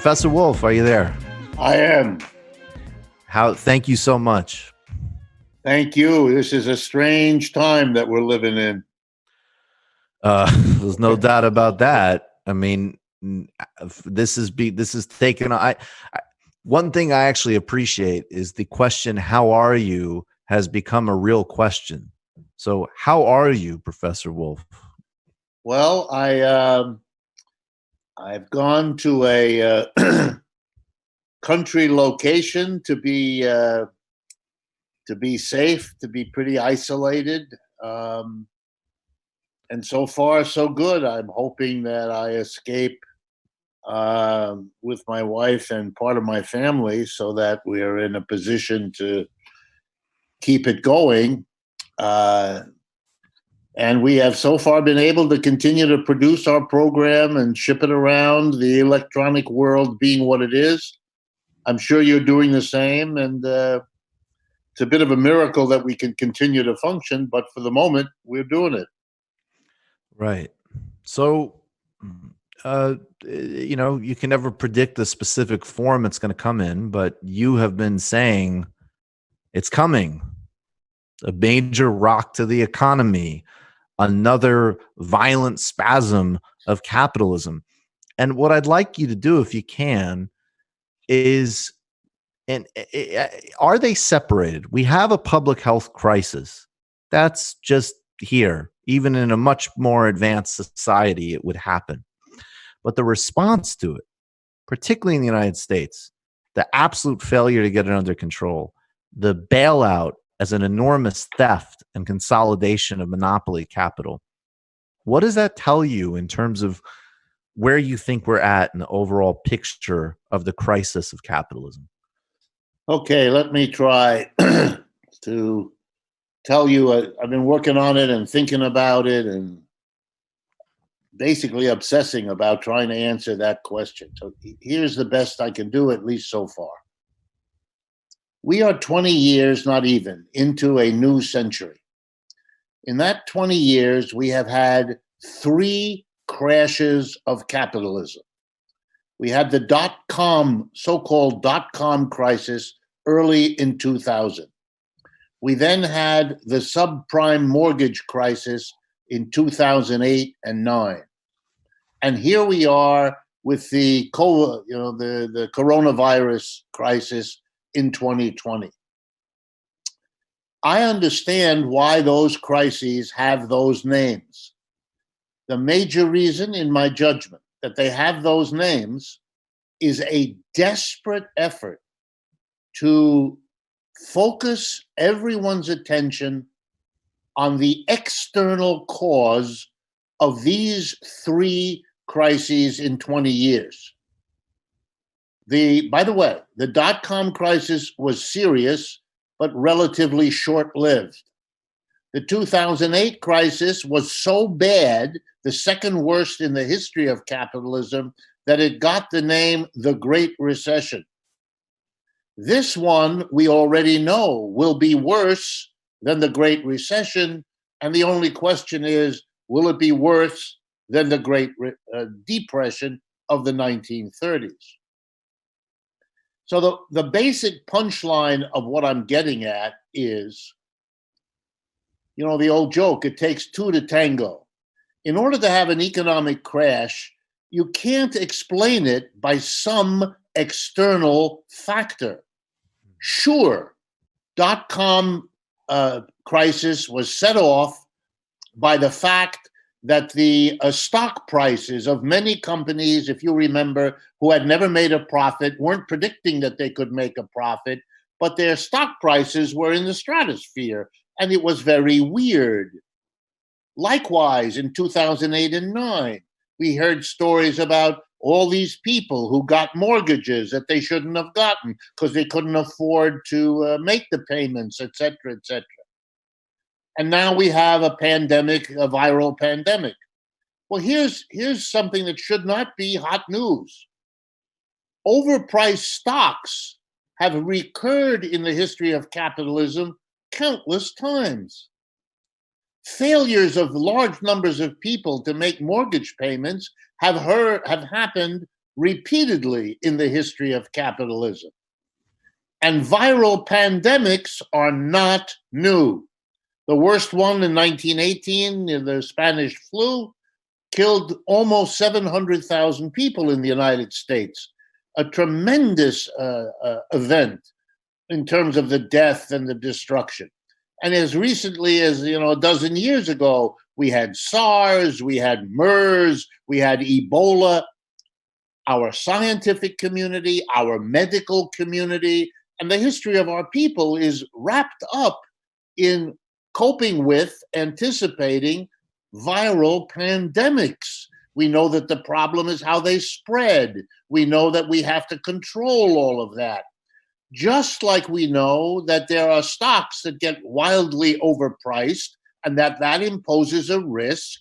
Professor Wolff, are you there? I am. Thank you so much. Thank you. This is a strange time that we're living in. There's no doubt about that. I mean, this is taken. One thing I actually appreciate is the question, "How are you?" has become a real question. So, how are you, Professor Wolff? Well, I've gone to a country location to be safe, to be pretty isolated, and so far so good. I'm hoping that I escape with my wife and part of my family, so that we are in a position to keep it going. And we have so far been able to continue to produce our program and ship it around, the electronic world being what it is. I'm sure you're doing the same. And it's a bit of a miracle that we can continue to function. But for the moment, we're doing it. Right. So, you can never predict the specific form it's going to come in, but you have been saying it's coming. A major rock to the economy, another violent spasm of capitalism. And what I'd like you to do, if you can, is are they separated? We have a public health crisis. That's just here. Even in a much more advanced society, it would happen. But the response to it, particularly in the United States, the absolute failure to get it under control, the bailout as an enormous theft and consolidation of monopoly capital. What does that tell you in terms of where you think we're at in the overall picture of the crisis of capitalism? Okay, let me try to tell you. I've been working on it and thinking about it and basically obsessing about trying to answer that question. So here's the best I can do, at least so far. We are 20 years, not even, into a new century. In that 20 years, we have had 3 crashes of capitalism. We had the so-called dot-com crisis early in 2000. We then had the subprime mortgage crisis in 2008 and 9. And here we are with the coronavirus crisis in 2020. I understand why those crises have those names. The major reason, in my judgment, that they have those names is a desperate effort to focus everyone's attention on the external cause of these 3 crises in 20 years. By the way, the dot-com crisis was serious, but relatively short-lived. The 2008 crisis was so bad, the second worst in the history of capitalism, that it got the name the Great Recession. This one, we already know, will be worse than the Great Recession, and the only question is, will it be worse than the Great Depression of the 1930s? So the basic punchline of what I'm getting at is, the old joke, it takes 2 to tango. In order to have an economic crash, you can't explain it by some external factor. Sure, dot-com crisis was set off by the fact that the stock prices of many companies, if you remember, who had never made a profit, weren't predicting that they could make a profit, but their stock prices were in the stratosphere, and it was very weird. Likewise, in 2008 and 9, we heard stories about all these people who got mortgages that they shouldn't have gotten because they couldn't afford to make the payments, et cetera, et cetera. And now we have a pandemic, a viral pandemic. Well, here's something that should not be hot news. Overpriced stocks have recurred in the history of capitalism countless times. Failures of large numbers of people to make mortgage payments have happened repeatedly in the history of capitalism. And viral pandemics are not new. The worst one in 1918, the Spanish flu, killed almost 700,000 people in the United States. A tremendous event in terms of the death and the destruction. And as recently as a dozen years ago, we had SARS, we had MERS, we had Ebola. Our scientific community, our medical community, and the history of our people is wrapped up in coping with, anticipating viral pandemics. We know that the problem is how they spread. We know that we have to control all of that. Just like we know that there are stocks that get wildly overpriced and that imposes a risk,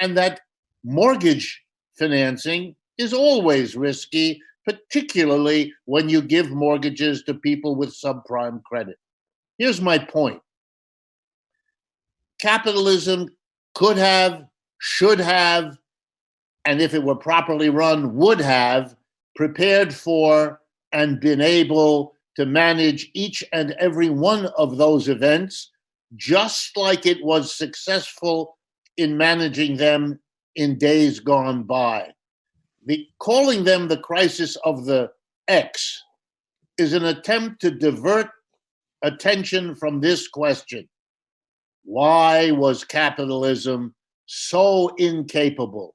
and that mortgage financing is always risky, particularly when you give mortgages to people with subprime credit. Here's my point. Capitalism could have, should have, and if it were properly run, would have prepared for and been able to manage each and every one of those events, just like it was successful in managing them in days gone by. Calling them the crisis of the X is an attempt to divert attention from this question. Why was capitalism so incapable?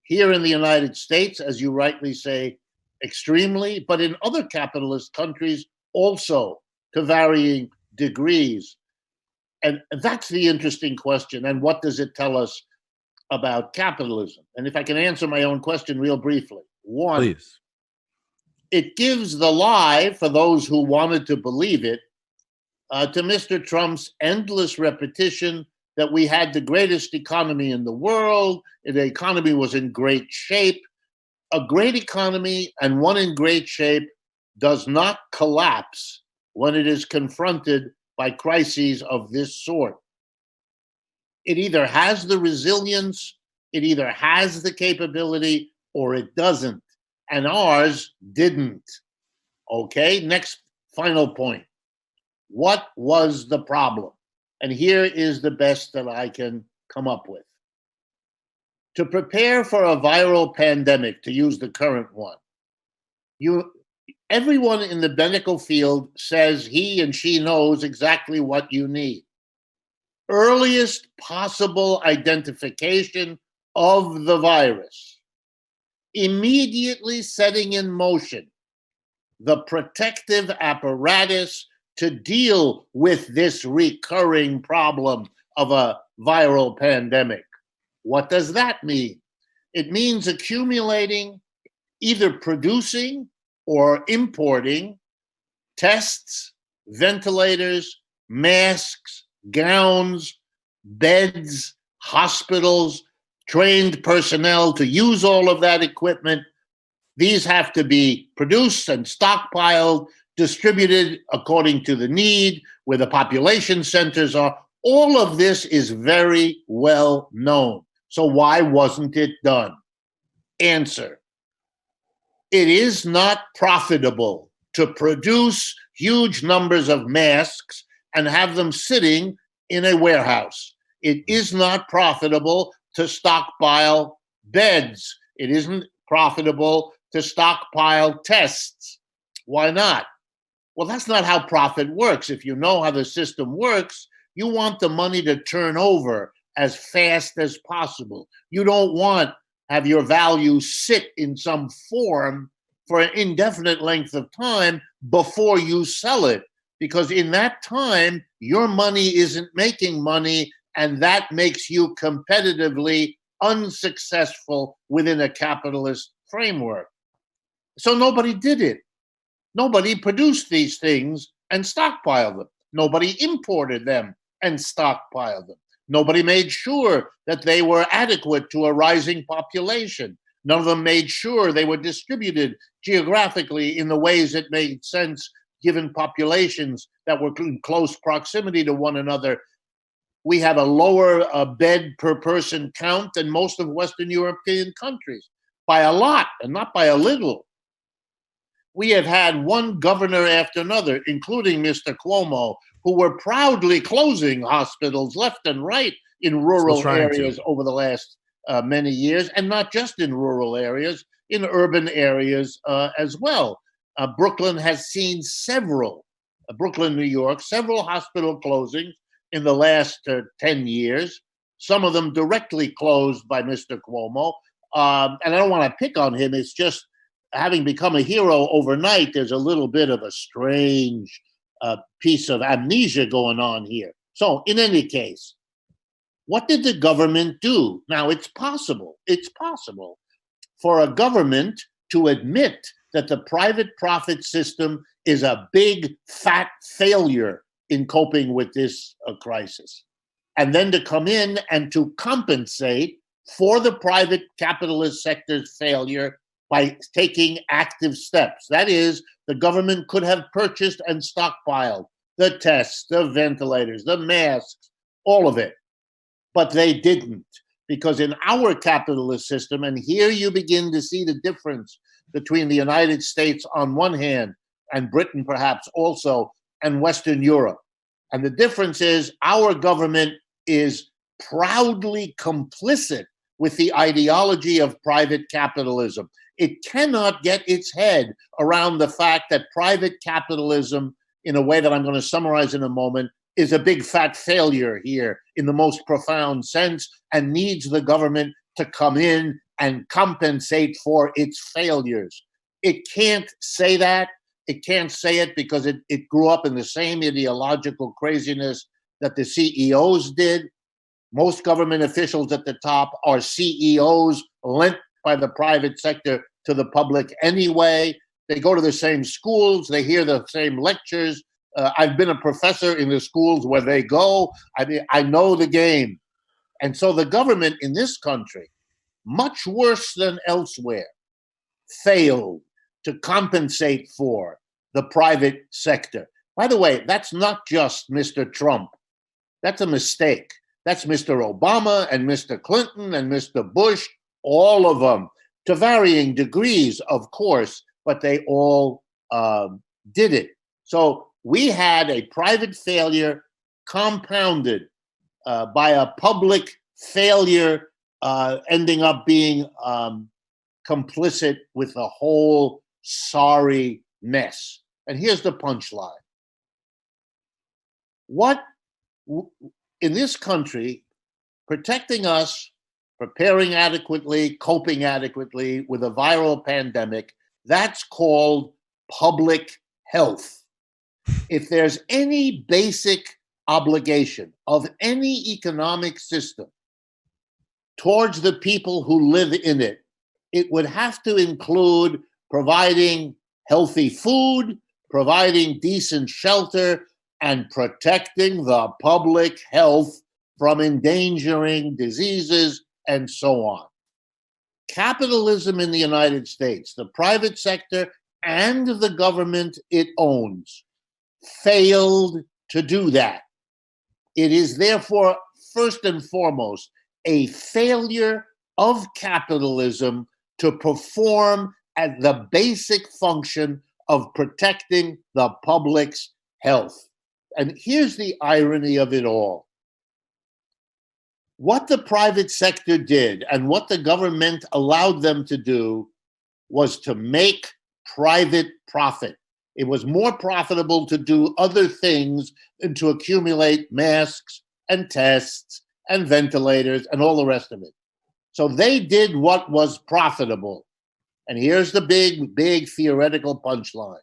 Here in the United States, as you rightly say, extremely, but in other capitalist countries also to varying degrees. And that's the interesting question. And what does it tell us about capitalism? And if I can answer my own question real briefly. One, Please. It gives the lie, for those who wanted to believe it, to Mr. Trump's endless repetition that we had the greatest economy in the world, the economy was in great shape. A great economy and one in great shape does not collapse when it is confronted by crises of this sort. It either has the resilience, it either has the capability, or it doesn't. And ours didn't. Okay, next final point. What was the problem? And here is the best that I can come up with. To prepare for a viral pandemic, to use the current one, everyone in the medical field says he and she knows exactly what you need. Earliest possible identification of the virus, immediately setting in motion the protective apparatus to deal with this recurring problem of a viral pandemic. What does that mean? It means accumulating, either producing or importing tests, ventilators, masks, gowns, beds, hospitals, trained personnel to use all of that equipment. These have to be produced and stockpiled, distributed according to the need, where the population centers are. All of this is very well known. So why wasn't it done? Answer: it is not profitable to produce huge numbers of masks and have them sitting in a warehouse. It is not profitable to stockpile beds. It isn't profitable to stockpile tests. Why not? Well, that's not how profit works. If you know how the system works, you want the money to turn over as fast as possible. You don't want have your value sit in some form for an indefinite length of time before you sell it, because in that time, your money isn't making money, and that makes you competitively unsuccessful within a capitalist framework. So nobody did it. Nobody produced these things and stockpiled them. Nobody imported them and stockpiled them. Nobody made sure that they were adequate to a rising population. None of them made sure they were distributed geographically in the ways that made sense given populations that were in close proximity to one another. We have a lower bed per person count than most of Western European countries. by a lot and not by a little. We have had one governor after another, including Mr. Cuomo, who were proudly closing hospitals left and right in rural areas over the last many years, and not just in rural areas, in urban areas as well. Brooklyn has seen Brooklyn, New York, several hospital closings in the last 10 years, some of them directly closed by Mr. Cuomo. And I don't want to pick on him. It's just having become a hero overnight, there's a little bit of a strange piece of amnesia going on here. So in any case, what did the government do? Now, it's possible for a government to admit that the private profit system is a big, fat failure in coping with this crisis, and then to come in and to compensate for the private capitalist sector's failure by taking active steps. That is, the government could have purchased and stockpiled the tests, the ventilators, the masks, all of it. But they didn't, because in our capitalist system, and here you begin to see the difference between the United States on one hand, and Britain perhaps also, and Western Europe. And the difference is our government is proudly complicit with the ideology of private capitalism. It cannot get its head around the fact that private capitalism, in a way that I'm going to summarize in a moment, is a big fat failure here in the most profound sense, and needs the government to come in and compensate for its failures. It can't say that. It can't say it because it grew up in the same ideological craziness that the CEOs did. Most government officials at the top are CEOs lent by the private sector to the public anyway. They go to the same schools. They hear the same lectures. I've been a professor in the schools where they go. I mean, I know the game. And so the government in this country, much worse than elsewhere, failed to compensate for the private sector. By the way, that's not just Mr. Trump. That's a mistake. That's Mr. Obama and Mr. Clinton and Mr. Bush, all of them, to varying degrees, of course, but they all did it. So we had a private failure compounded by a public failure, ending up being complicit with the whole sorry mess. And here's the punchline. What in this country, protecting us, preparing adequately, coping adequately with a viral pandemic, that's called public health. If there's any basic obligation of any economic system towards the people who live in it, it would have to include providing healthy food, providing decent shelter, and protecting the public health from endangering diseases and so on. Capitalism in the United States, the private sector and the government it owns, failed to do that. It is therefore, first and foremost, a failure of capitalism to perform at the basic function of protecting the public's health. And here's the irony of it all. What the private sector did and what the government allowed them to do was to make private profit. It was more profitable to do other things than to accumulate masks and tests and ventilators and all the rest of it. So they did what was profitable. And here's the big theoretical punchline.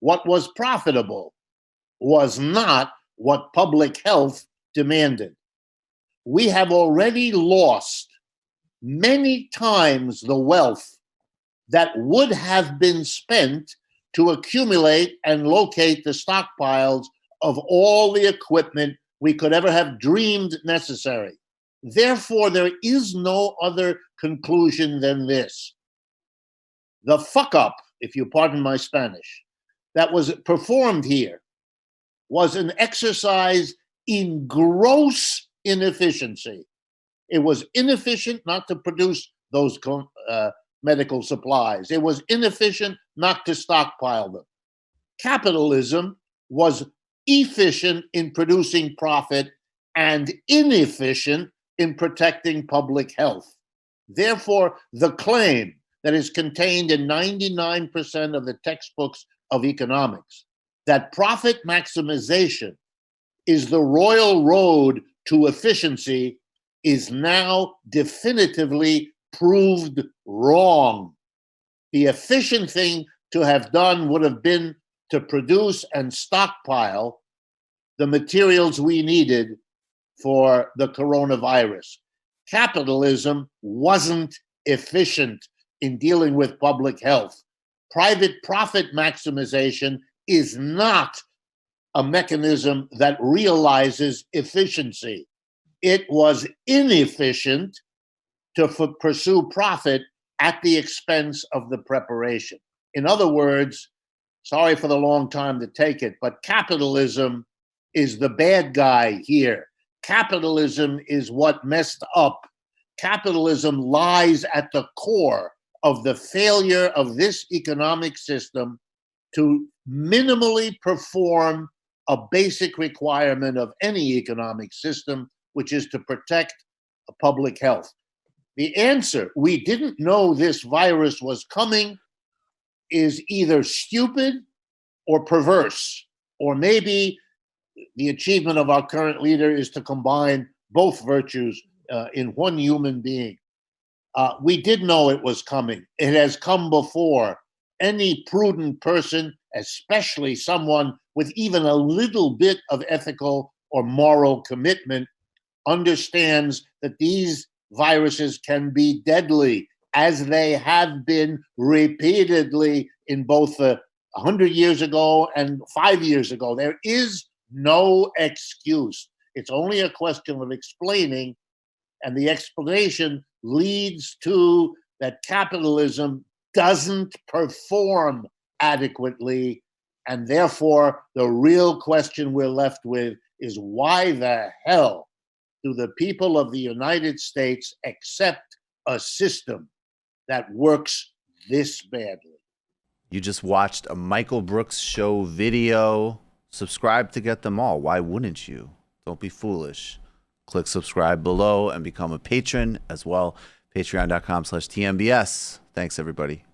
What was profitable was not what public health demanded. We have already lost many times the wealth that would have been spent to accumulate and locate the stockpiles of all the equipment we could ever have dreamed necessary. Therefore, there is no other conclusion than this. The fuck up, if you pardon my Spanish, that was performed here was an exercise in gross inefficiency. It was inefficient not to produce those medical supplies. It was inefficient not to stockpile them. Capitalism was efficient in producing profit and inefficient in protecting public health. Therefore, the claim that is contained in 99% of the textbooks of economics that profit maximization is the royal road to efficiency is now definitively proved wrong. The efficient thing to have done would have been to produce and stockpile the materials we needed for the coronavirus. Capitalism wasn't efficient in dealing with public health. Private profit maximization is not a mechanism that realizes efficiency. It was inefficient to pursue profit at the expense of the preparation. In other words, sorry for the long time to take it, but capitalism is the bad guy here. Capitalism is what messed up. Capitalism lies at the core of the failure of this economic system to minimally perform a basic requirement of any economic system, which is to protect public health. The answer, we didn't know this virus was coming, is either stupid or perverse, or maybe the achievement of our current leader is to combine both virtues in one human being. We did know it was coming. It has come before. Any prudent person, especially someone with even a little bit of ethical or moral commitment, understands that these viruses can be deadly, as they have been repeatedly in both 100 years ago and 5 years ago. There is no excuse. It's only a question of explaining, and the explanation leads to that capitalism doesn't perform adequately, and therefore the real question we're left with is why the hell do the people of the United States accept a system that works this badly? You just watched a Michael Brooks show video. Subscribe to get them all. Why wouldn't you? Don't be foolish. Click subscribe below and become a patron as well. Patreon.com/TMBS. Thanks, everybody.